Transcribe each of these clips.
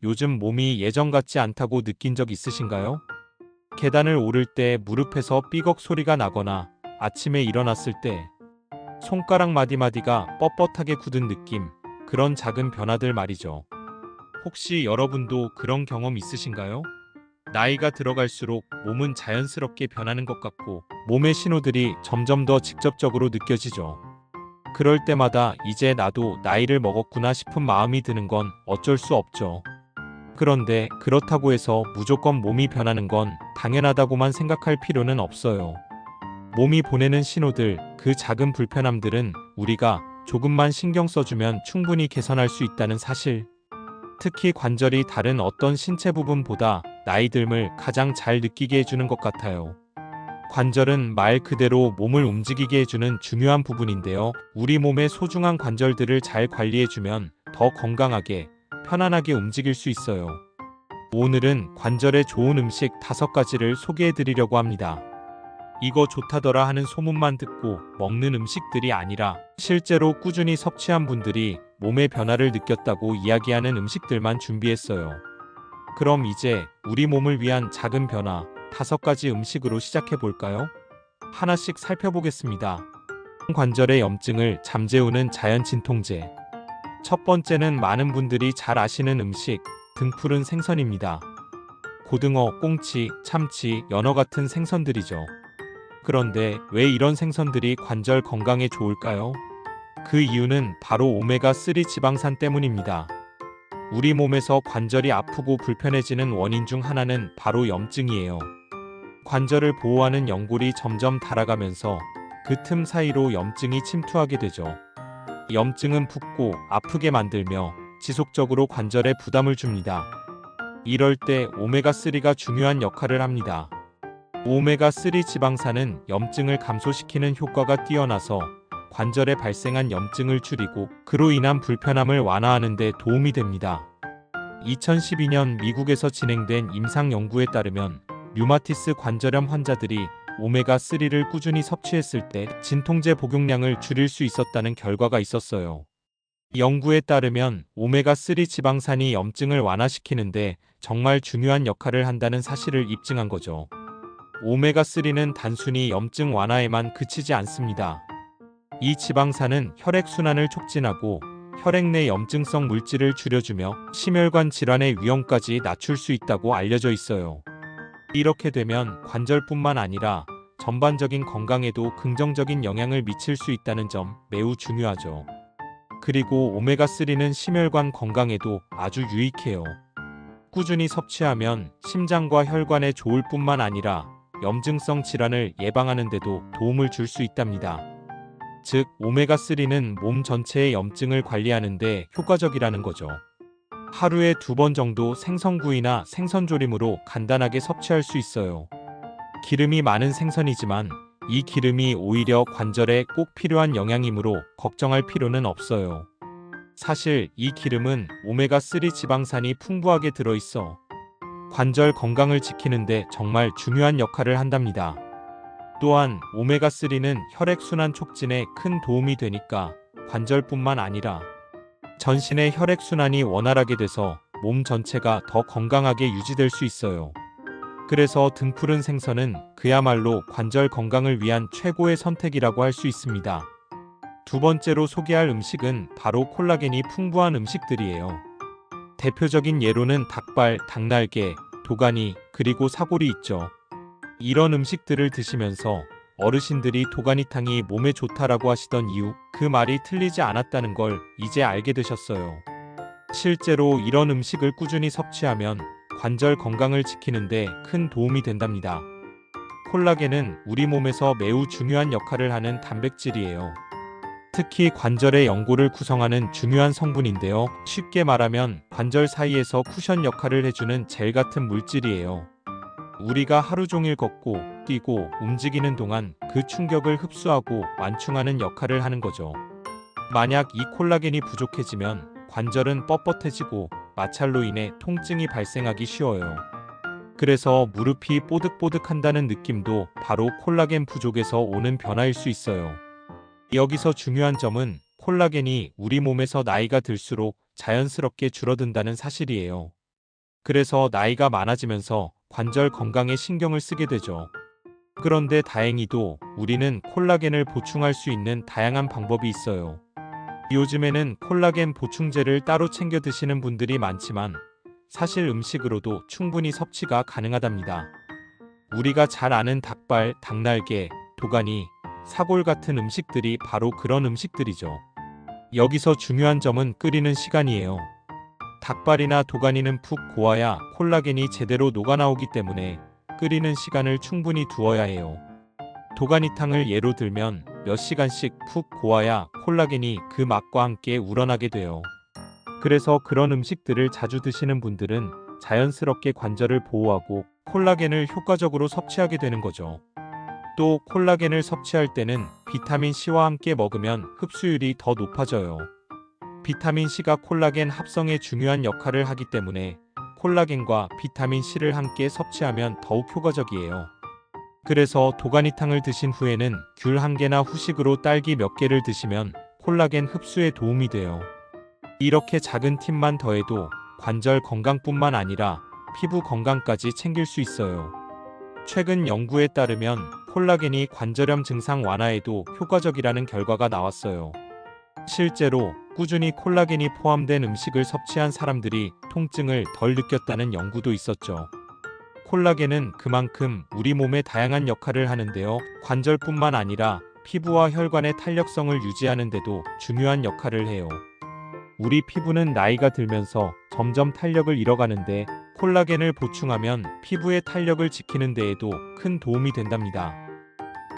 요즘 몸이 예전 같지 않다고 느낀 적 있으신가요? 계단을 오를 때 무릎에서 삐걱 소리가 나거나 아침에 일어났을 때 손가락 마디마디가 뻣뻣하게 굳은 느낌, 그런 작은 변화들 말이죠. 혹시 여러분도 그런 경험 있으신가요? 나이가 들어갈수록 몸은 자연스럽게 변하는 것 같고 몸의 신호들이 점점 더 직접적으로 느껴지죠. 그럴 때마다 이제 나도 나이를 먹었구나 싶은 마음이 드는 건 어쩔 수 없죠. 그런데 그렇다고 해서 무조건 몸이 변하는 건 당연하다고만 생각할 필요는 없어요. 몸이 보내는 신호들, 그 작은 불편함들은 우리가 조금만 신경 써주면 충분히 개선할 수 있다는 사실. 특히 관절이 다른 어떤 신체 부분보다 나이 듦을 가장 잘 느끼게 해주는 것 같아요. 관절은 말 그대로 몸을 움직이게 해주는 중요한 부분인데요. 우리 몸의 소중한 관절들을 잘 관리해주면 더 건강하게, 편안하게 움직일 수 있어요. 오늘은 관절에 좋은 음식 5가지를 소개해 드리려고 합니다. 이거 좋다더라 하는 소문만 듣고 먹는 음식들이 아니라 실제로 꾸준히 섭취한 분들이 몸의 변화를 느꼈다고 이야기하는 음식들만 준비했어요. 그럼 이제 우리 몸을 위한 작은 변화 5가지 음식으로 시작해 볼까요? 하나씩 살펴보겠습니다. 관절의 염증을 잠재우는 자연 진통제. 첫 번째는 많은 분들이 잘 아시는 음식, 등푸른 생선입니다. 고등어, 꽁치, 참치, 연어 같은 생선들이죠. 그런데 왜 이런 생선들이 관절 건강에 좋을까요? 그 이유는 바로 오메가3 지방산 때문입니다. 우리 몸에서 관절이 아프고 불편해지는 원인 중 하나는 바로 염증이에요. 관절을 보호하는 연골이 점점 닳아가면서 그 틈 사이로 염증이 침투하게 되죠. 염증은 붓고 아프게 만들며 지속적으로 관절에 부담을 줍니다. 이럴 때 오메가3가 중요한 역할을 합니다. 오메가3 지방산은 염증을 감소시키는 효과가 뛰어나서 관절에 발생한 염증을 줄이고 그로 인한 불편함을 완화하는 데 도움이 됩니다. 2012년 미국에서 진행된 임상 연구에 따르면 류마티스 관절염 환자들이 오메가3를 꾸준히 섭취했을 때 진통제 복용량을 줄일 수 있었다는 결과가 있었어요. 연구에 따르면 오메가3 지방산이 염증을 완화시키는데 정말 중요한 역할을 한다는 사실을 입증한 거죠. 오메가3는 단순히 염증 완화에만 그치지 않습니다. 이 지방산은 혈액순환을 촉진하고 혈액 내 염증성 물질을 줄여주며 심혈관 질환의 위험까지 낮출 수 있다고 알려져 있어요. 이렇게 되면 관절뿐만 아니라 전반적인 건강에도 긍정적인 영향을 미칠 수 있다는 점 매우 중요하죠. 그리고 오메가3는 심혈관 건강에도 아주 유익해요. 꾸준히 섭취하면 심장과 혈관에 좋을 뿐만 아니라 염증성 질환을 예방하는 데도 도움을 줄 수 있답니다. 즉, 오메가3는 몸 전체의 염증을 관리하는 데 효과적이라는 거죠. 하루에 2번 정도 생선구이나 생선조림으로 간단하게 섭취할 수 있어요. 기름이 많은 생선이지만 이 기름이 오히려 관절에 꼭 필요한 영양이므로 걱정할 필요는 없어요. 사실 이 기름은 오메가3 지방산이 풍부하게 들어있어 관절 건강을 지키는데 정말 중요한 역할을 한답니다. 또한 오메가3는 혈액순환 촉진에 큰 도움이 되니까 관절뿐만 아니라 전신의 혈액순환이 원활하게 돼서 몸 전체가 더 건강하게 유지될 수 있어요. 그래서 등푸른 생선은 그야말로 관절 건강을 위한 최고의 선택이라고 할 수 있습니다. 두 번째로 소개할 음식은 바로 콜라겐이 풍부한 음식들이에요. 대표적인 예로는 닭발, 닭날개, 도가니, 그리고 사골이 있죠. 이런 음식들을 드시면서 어르신들이 도가니탕이 몸에 좋다라고 하시던 이유, 그 말이 틀리지 않았다는 걸 이제 알게 되셨어요. 실제로 이런 음식을 꾸준히 섭취하면 관절 건강을 지키는데 큰 도움이 된답니다. 콜라겐은 우리 몸에서 매우 중요한 역할을 하는 단백질이에요. 특히 관절의 연골을 구성하는 중요한 성분인데요. 쉽게 말하면 관절 사이에서 쿠션 역할을 해주는 젤 같은 물질이에요. 우리가 하루 종일 걷고 뛰고 움직이는 동안 그 충격을 흡수하고 완충하는 역할을 하는 거죠. 만약 이 콜라겐이 부족해지면 관절은 뻣뻣해지고 마찰로 인해 통증이 발생하기 쉬워요. 그래서 무릎이 뽀득뽀득한다는 느낌도 바로 콜라겐 부족에서 오는 변화일 수 있어요. 여기서 중요한 점은 콜라겐이 우리 몸에서 나이가 들수록 자연스럽게 줄어든다는 사실이에요. 그래서 나이가 많아지면서 관절 건강에 신경을 쓰게 되죠. 그런데 다행히도 우리는 콜라겐을 보충할 수 있는 다양한 방법이 있어요. 요즘에는 콜라겐 보충제를 따로 챙겨 드시는 분들이 많지만 사실 음식으로도 충분히 섭취가 가능하답니다. 우리가 잘 아는 닭발, 닭날개, 도가니, 사골 같은 음식들이 바로 그런 음식들이죠. 여기서 중요한 점은 끓이는 시간이에요. 닭발이나 도가니는 푹 고아야 콜라겐이 제대로 녹아나오기 때문에 끓이는 시간을 충분히 두어야 해요. 도가니탕을 예로 들면 몇 시간씩 푹 고아야 콜라겐이 그 맛과 함께 우러나게 돼요. 그래서 그런 음식들을 자주 드시는 분들은 자연스럽게 관절을 보호하고 콜라겐을 효과적으로 섭취하게 되는 거죠. 또 콜라겐을 섭취할 때는 비타민C와 함께 먹으면 흡수율이 더 높아져요. 비타민C가 콜라겐 합성에 중요한 역할을 하기 때문에 콜라겐과 비타민C를 함께 섭취하면 더욱 효과적이에요. 그래서 도가니탕을 드신 후에는 귤 한 개나 후식으로 딸기 몇 개를 드시면 콜라겐 흡수에 도움이 돼요. 이렇게 작은 팁만 더해도 관절 건강뿐만 아니라 피부 건강까지 챙길 수 있어요. 최근 연구에 따르면 콜라겐이 관절염 증상 완화에도 효과적이라는 결과가 나왔어요. 실제로 꾸준히 콜라겐이 포함된 음식을 섭취한 사람들이 통증을 덜 느꼈다는 연구도 있었죠. 콜라겐은 그만큼 우리 몸에 다양한 역할을 하는데요. 관절뿐만 아니라 피부와 혈관의 탄력성을 유지하는 데도 중요한 역할을 해요. 우리 피부는 나이가 들면서 점점 탄력을 잃어가는데 콜라겐을 보충하면 피부의 탄력을 지키는 데에도 큰 도움이 된답니다.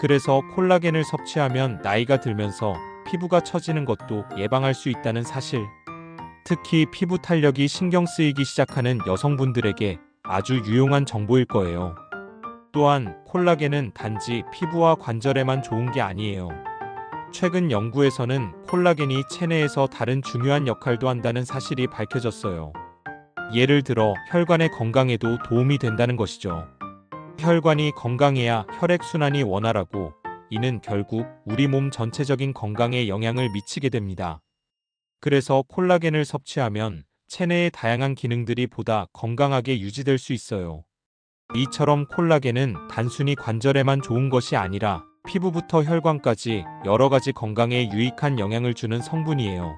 그래서 콜라겐을 섭취하면 나이가 들면서 피부가 처지는 것도 예방할 수 있다는 사실. 특히 피부 탄력이 신경 쓰이기 시작하는 여성분들에게 아주 유용한 정보일 거예요. 또한 콜라겐은 단지 피부와 관절에만 좋은 게 아니에요. 최근 연구에서는 콜라겐이 체내에서 다른 중요한 역할도 한다는 사실이 밝혀졌어요. 예를 들어 혈관의 건강에도 도움이 된다는 것이죠. 혈관이 건강해야 혈액순환이 원활하고 이는 결국 우리 몸 전체적인 건강에 영향을 미치게 됩니다. 그래서 콜라겐을 섭취하면 체내의 다양한 기능들이 보다 건강하게 유지될 수 있어요. 이처럼 콜라겐은 단순히 관절에만 좋은 것이 아니라 피부부터 혈관까지 여러 가지 건강에 유익한 영향을 주는 성분이에요.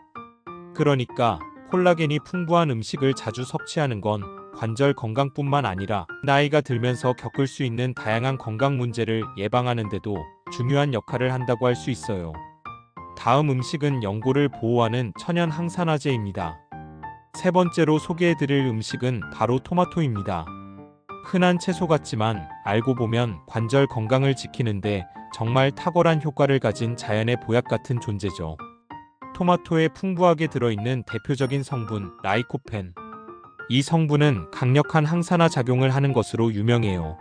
그러니까 콜라겐이 풍부한 음식을 자주 섭취하는 건 관절 건강뿐만 아니라 나이가 들면서 겪을 수 있는 다양한 건강 문제를 예방하는 데도 중요한 역할을 한다고 할 수 있어요. 다음 음식은 연골을 보호하는 천연 항산화제입니다. 세 번째로 소개해드릴 음식은 바로 토마토입니다. 흔한 채소 같지만 알고 보면 관절 건강을 지키는데 정말 탁월한 효과를 가진 자연의 보약 같은 존재죠. 토마토에 풍부하게 들어있는 대표적인 성분 라이코펜. 이 성분은 강력한 항산화 작용을 하는 것으로 유명해요.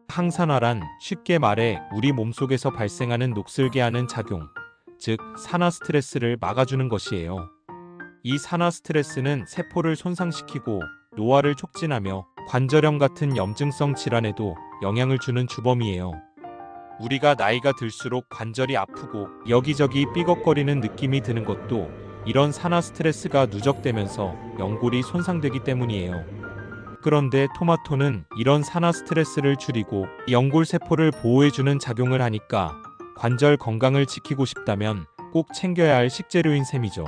항산화란 쉽게 말해 우리 몸속에서 발생하는 녹슬게 하는 작용, 즉 산화 스트레스를 막아주는 것이에요. 이 산화 스트레스는 세포를 손상시키고 노화를 촉진하며 관절염 같은 염증성 질환에도 영향을 주는 주범이에요. 우리가 나이가 들수록 관절이 아프고 여기저기 삐걱거리는 느낌이 드는 것도 이런 산화 스트레스가 누적되면서 연골이 손상되기 때문이에요. 그런데 토마토는 이런 산화 스트레스를 줄이고 연골 세포를 보호해주는 작용을 하니까 관절 건강을 지키고 싶다면 꼭 챙겨야 할 식재료인 셈이죠.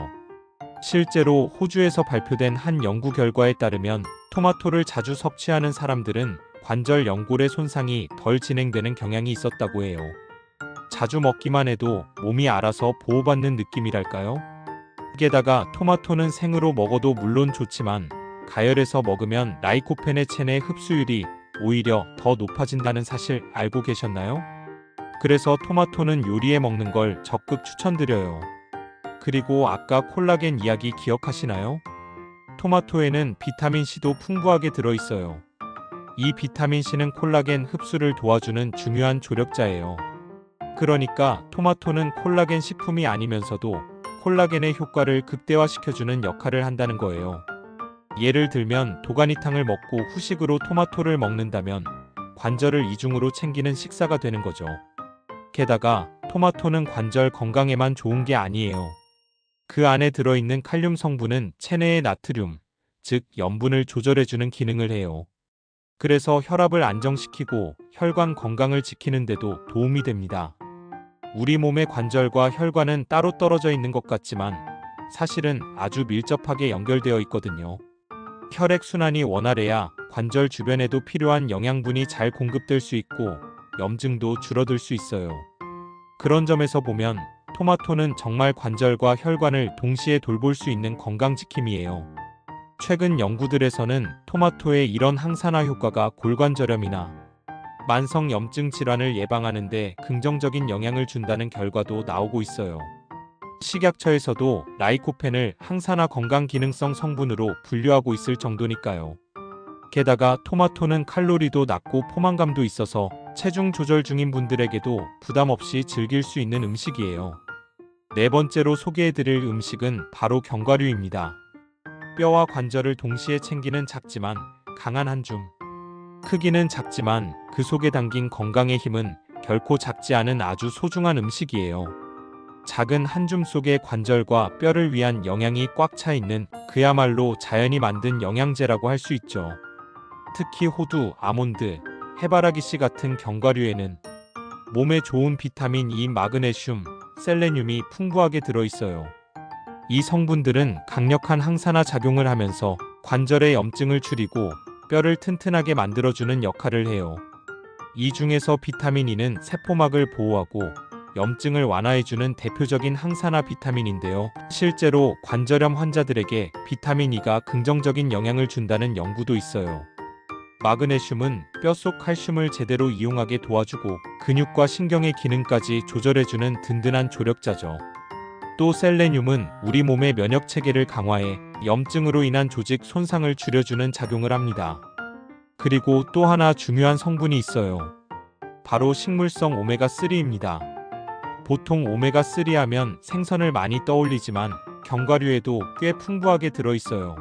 실제로 호주에서 발표된 한 연구 결과에 따르면 토마토를 자주 섭취하는 사람들은 관절 연골의 손상이 덜 진행되는 경향이 있었다고 해요. 자주 먹기만 해도 몸이 알아서 보호받는 느낌이랄까요? 게다가 토마토는 생으로 먹어도 물론 좋지만 가열해서 먹으면 라이코펜의 체내 흡수율이 오히려 더 높아진다는 사실 알고 계셨나요? 그래서 토마토는 요리에 먹는 걸 적극 추천드려요. 그리고 아까 콜라겐 이야기 기억하시나요? 토마토에는 비타민C도 풍부하게 들어있어요. 이 비타민C는 콜라겐 흡수를 도와주는 중요한 조력자예요. 그러니까 토마토는 콜라겐 식품이 아니면서도 콜라겐의 효과를 극대화시켜주는 역할을 한다는 거예요. 예를 들면 도가니탕을 먹고 후식으로 토마토를 먹는다면 관절을 이중으로 챙기는 식사가 되는 거죠. 게다가 토마토는 관절 건강에만 좋은 게 아니에요. 그 안에 들어있는 칼륨 성분은 체내의 나트륨, 즉 염분을 조절해주는 기능을 해요. 그래서 혈압을 안정시키고 혈관 건강을 지키는 데도 도움이 됩니다. 우리 몸의 관절과 혈관은 따로 떨어져 있는 것 같지만 사실은 아주 밀접하게 연결되어 있거든요. 혈액순환이 원활해야 관절 주변에도 필요한 영양분이 잘 공급될 수 있고 염증도 줄어들 수 있어요. 그런 점에서 보면 토마토는 정말 관절과 혈관을 동시에 돌볼 수 있는 건강지킴이에요. 최근 연구들에서는 토마토의 이런 항산화 효과가 골관절염이나 만성 염증 질환을 예방하는 데 긍정적인 영향을 준다는 결과도 나오고 있어요. 식약처에서도 라이코펜을 항산화 건강 기능성 성분으로 분류하고 있을 정도니까요. 게다가 토마토는 칼로리도 낮고 포만감도 있어서 체중 조절 중인 분들에게도 부담 없이 즐길 수 있는 음식이에요. 네 번째로 소개해드릴 음식은 바로 견과류입니다. 뼈와 관절을 동시에 챙기는 작지만 강한 한 줌. 크기는 작지만 그 속에 담긴 건강의 힘은 결코 작지 않은 아주 소중한 음식이에요. 작은 한 줌 속에 관절과 뼈를 위한 영양이 꽉 차 있는 그야말로 자연이 만든 영양제라고 할 수 있죠. 특히 호두, 아몬드, 해바라기씨 같은 견과류에는 몸에 좋은 비타민 E, 마그네슘, 셀레늄이 풍부하게 들어있어요. 이 성분들은 강력한 항산화 작용을 하면서 관절의 염증을 줄이고 뼈를 튼튼하게 만들어주는 역할을 해요. 이 중에서 비타민 E는 세포막을 보호하고 염증을 완화해주는 대표적인 항산화 비타민인데요. 실제로 관절염 환자들에게 비타민 E가 긍정적인 영향을 준다는 연구도 있어요. 마그네슘은 뼛속 칼슘을 제대로 이용하게 도와주고 근육과 신경의 기능까지 조절해주는 든든한 조력자죠. 또 셀레늄은 우리 몸의 면역 체계를 강화해 염증으로 인한 조직 손상을 줄여주는 작용을 합니다. 그리고 또 하나 중요한 성분이 있어요. 바로 식물성 오메가3입니다. 보통 오메가3 하면 생선을 많이 떠올리지만 견과류에도 꽤 풍부하게 들어있어요.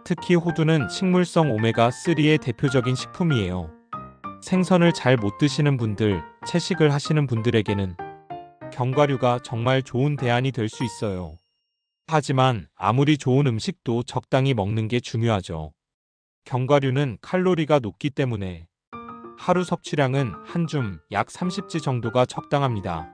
특히 호두는 식물성 오메가3의 대표적인 식품이에요. 생선을 잘 못 드시는 분들, 채식을 하시는 분들에게는 견과류가 정말 좋은 대안이 될 수 있어요. 하지만 아무리 좋은 음식도 적당히 먹는 게 중요하죠. 견과류는 칼로리가 높기 때문에 하루 섭취량은 한 줌 약 30지 정도가 적당합니다.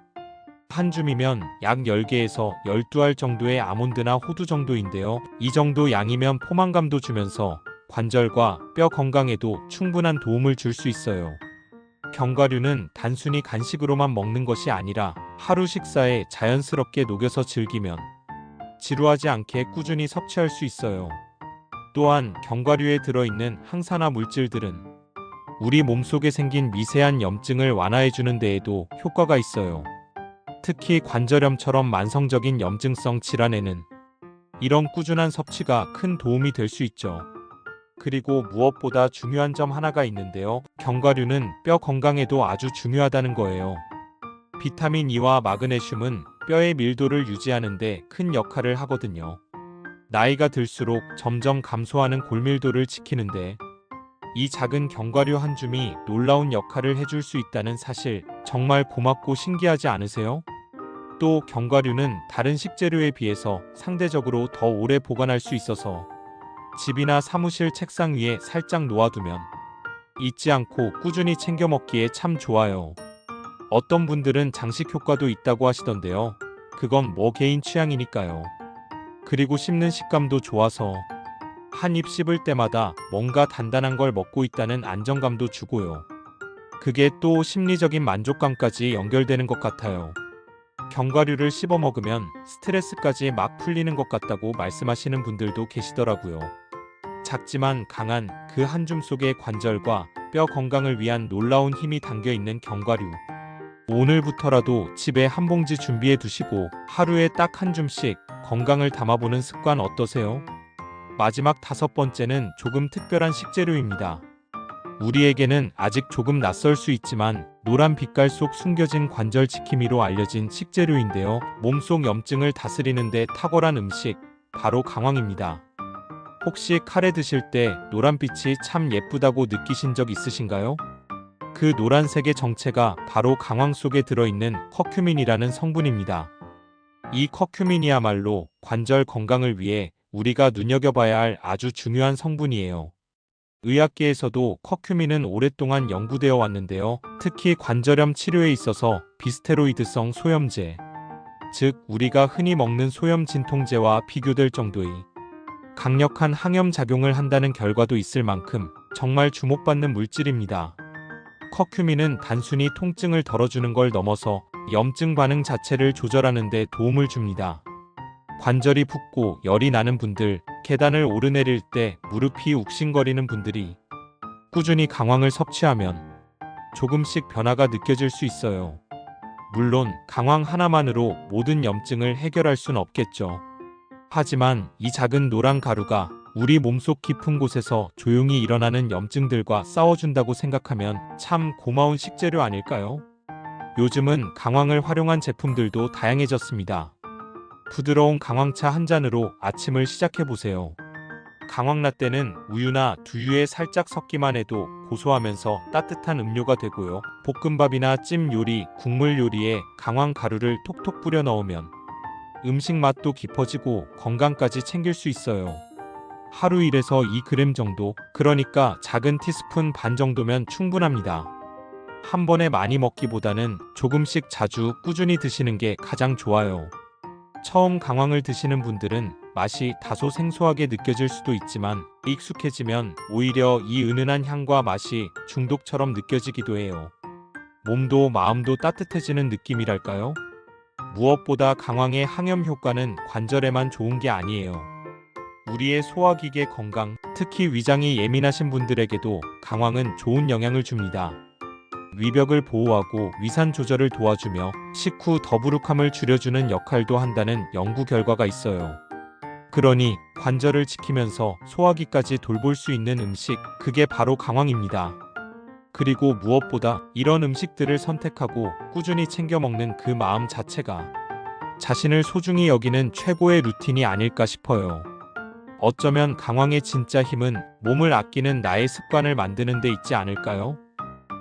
한 줌이면 약 10개에서 12알 정도의 아몬드나 호두 정도인데요. 이 정도 양이면 포만감도 주면서 관절과 뼈 건강에도 충분한 도움을 줄 수 있어요. 견과류는 단순히 간식으로만 먹는 것이 아니라 하루 식사에 자연스럽게 녹여서 즐기면 지루하지 않게 꾸준히 섭취할 수 있어요. 또한 견과류에 들어있는 항산화 물질들은 우리 몸속에 생긴 미세한 염증을 완화해주는 데에도 효과가 있어요. 특히 관절염처럼 만성적인 염증성 질환에는 이런 꾸준한 섭취가 큰 도움이 될 수 있죠. 그리고 무엇보다 중요한 점 하나가 있는데요. 견과류는 뼈 건강에도 아주 중요하다는 거예요. 비타민 E와 마그네슘은 뼈의 밀도를 유지하는 데 큰 역할을 하거든요. 나이가 들수록 점점 감소하는 골밀도를 지키는데 이 작은 견과류 한 줌이 놀라운 역할을 해줄 수 있다는 사실 정말 고맙고 신기하지 않으세요? 또 견과류는 다른 식재료에 비해서 상대적으로 더 오래 보관할 수 있어서 집이나 사무실 책상 위에 살짝 놓아두면 잊지 않고 꾸준히 챙겨 먹기에 참 좋아요. 어떤 분들은 장식 효과도 있다고 하시던데요. 그건 뭐 개인 취향이니까요. 그리고 씹는 식감도 좋아서 한 입 씹을 때마다 뭔가 단단한 걸 먹고 있다는 안정감도 주고요. 그게 또 심리적인 만족감까지 연결되는 것 같아요. 견과류를 씹어 먹으면 스트레스까지 막 풀리는 것 같다고 말씀하시는 분들도 계시더라고요. 작지만 강한 그 한 줌 속에 관절과 뼈 건강을 위한 놀라운 힘이 담겨 있는 견과류. 오늘부터라도 집에 한 봉지 준비해 두시고 하루에 딱 한 줌씩 건강을 담아보는 습관 어떠세요? 마지막 다섯 번째는 조금 특별한 식재료입니다. 우리에게는 아직 조금 낯설 수 있지만 노란 빛깔 속 숨겨진 관절 지킴이로 알려진 식재료인데요. 몸속 염증을 다스리는 데 탁월한 음식, 바로 강황입니다. 혹시 카레 드실 때 노란빛이 참 예쁘다고 느끼신 적 있으신가요? 그 노란색의 정체가 바로 강황 속에 들어있는 커큐민이라는 성분입니다. 이 커큐민이야말로 관절 건강을 위해 우리가 눈여겨봐야 할 아주 중요한 성분이에요. 의학계에서도 커큐민은 오랫동안 연구되어 왔는데요. 특히 관절염 치료에 있어서 비스테로이드성 소염제, 즉 우리가 흔히 먹는 소염 진통제와 비교될 정도의 강력한 항염 작용을 한다는 결과도 있을 만큼 정말 주목받는 물질입니다. 커큐민은 단순히 통증을 덜어주는 걸 넘어서 염증 반응 자체를 조절하는 데 도움을 줍니다. 관절이 붓고 열이 나는 분들, 계단을 오르내릴 때 무릎이 욱신거리는 분들이 꾸준히 강황을 섭취하면 조금씩 변화가 느껴질 수 있어요. 물론 강황 하나만으로 모든 염증을 해결할 순 없겠죠. 하지만 이 작은 노란 가루가 우리 몸속 깊은 곳에서 조용히 일어나는 염증들과 싸워준다고 생각하면 참 고마운 식재료 아닐까요? 요즘은 강황을 활용한 제품들도 다양해졌습니다. 부드러운 강황차 한 잔으로 아침을 시작해보세요. 강황라떼는 우유나 두유에 살짝 섞기만 해도 고소하면서 따뜻한 음료가 되고요. 볶음밥이나 찜 요리, 국물 요리에 강황 가루를 톡톡 뿌려 넣으면 음식 맛도 깊어지고 건강까지 챙길 수 있어요. 하루 1에서 2g 정도, 그러니까 작은 티스푼 반 정도면 충분합니다. 한 번에 많이 먹기보다는 조금씩 자주 꾸준히 드시는 게 가장 좋아요. 처음 강황을 드시는 분들은 맛이 다소 생소하게 느껴질 수도 있지만 익숙해지면 오히려 이 은은한 향과 맛이 중독처럼 느껴지기도 해요. 몸도 마음도 따뜻해지는 느낌이랄까요? 무엇보다 강황의 항염 효과는 관절에만 좋은 게 아니에요. 우리의 소화기계 건강, 특히 위장이 예민하신 분들에게도 강황은 좋은 영향을 줍니다. 위벽을 보호하고 위산 조절을 도와주며 식후 더부룩함을 줄여주는 역할도 한다는 연구 결과가 있어요. 그러니 관절을 지키면서 소화기까지 돌볼 수 있는 음식, 그게 바로 강황입니다. 그리고 무엇보다 이런 음식들을 선택하고 꾸준히 챙겨 먹는 그 마음 자체가 자신을 소중히 여기는 최고의 루틴이 아닐까 싶어요. 어쩌면 강황의 진짜 힘은 몸을 아끼는 나의 습관을 만드는 데 있지 않을까요?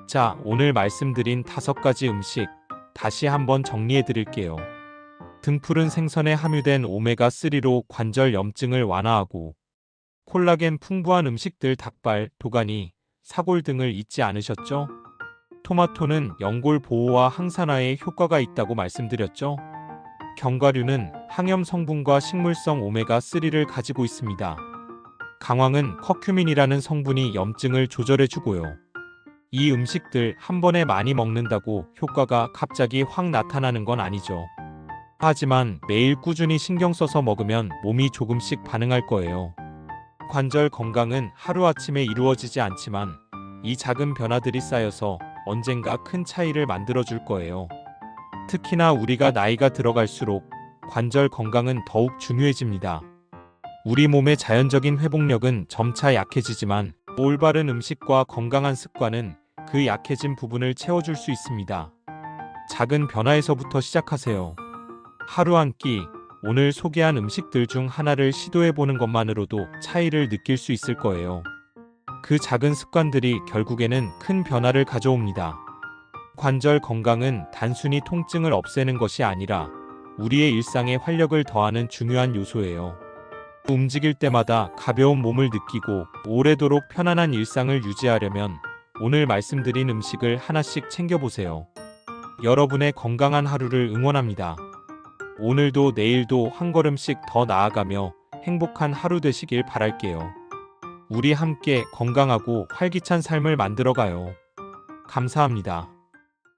자, 오늘 말씀드린 5가지 음식 다시 한번 정리해 드릴게요. 등푸른 생선에 함유된 오메가3로 관절 염증을 완화하고, 콜라겐 풍부한 음식들 닭발, 도가니, 사골 등을 잊지 않으셨죠? 토마토는 연골 보호와 항산화에 효과가 있다고 말씀드렸죠? 견과류는 항염 성분과 식물성 오메가3를 가지고 있습니다. 강황은 커큐민이라는 성분이 염증을 조절해주고요. 이 음식들 한 번에 많이 먹는다고 효과가 갑자기 확 나타나는 건 아니죠. 하지만 매일 꾸준히 신경 써서 먹으면 몸이 조금씩 반응할 거예요. 관절 건강은 하루아침에 이루어지지 않지만 이 작은 변화들이 쌓여서 언젠가 큰 차이를 만들어줄 거예요. 특히나 우리가 나이가 들어갈수록 관절 건강은 더욱 중요해집니다. 우리 몸의 자연적인 회복력은 점차 약해지지만 올바른 음식과 건강한 습관은 그 약해진 부분을 채워줄 수 있습니다. 작은 변화에서부터 시작하세요. 하루 한 끼, 오늘 소개한 음식들 중 하나를 시도해보는 것만으로도 차이를 느낄 수 있을 거예요. 그 작은 습관들이 결국에는 큰 변화를 가져옵니다. 관절 건강은 단순히 통증을 없애는 것이 아니라 우리의 일상에 활력을 더하는 중요한 요소예요. 움직일 때마다 가벼운 몸을 느끼고 오래도록 편안한 일상을 유지하려면 오늘 말씀드린 음식을 하나씩 챙겨보세요. 여러분의 건강한 하루를 응원합니다. 오늘도 내일도 한 걸음씩 더 나아가며 행복한 하루 되시길 바랄게요. 우리 함께 건강하고 활기찬 삶을 만들어가요. 감사합니다.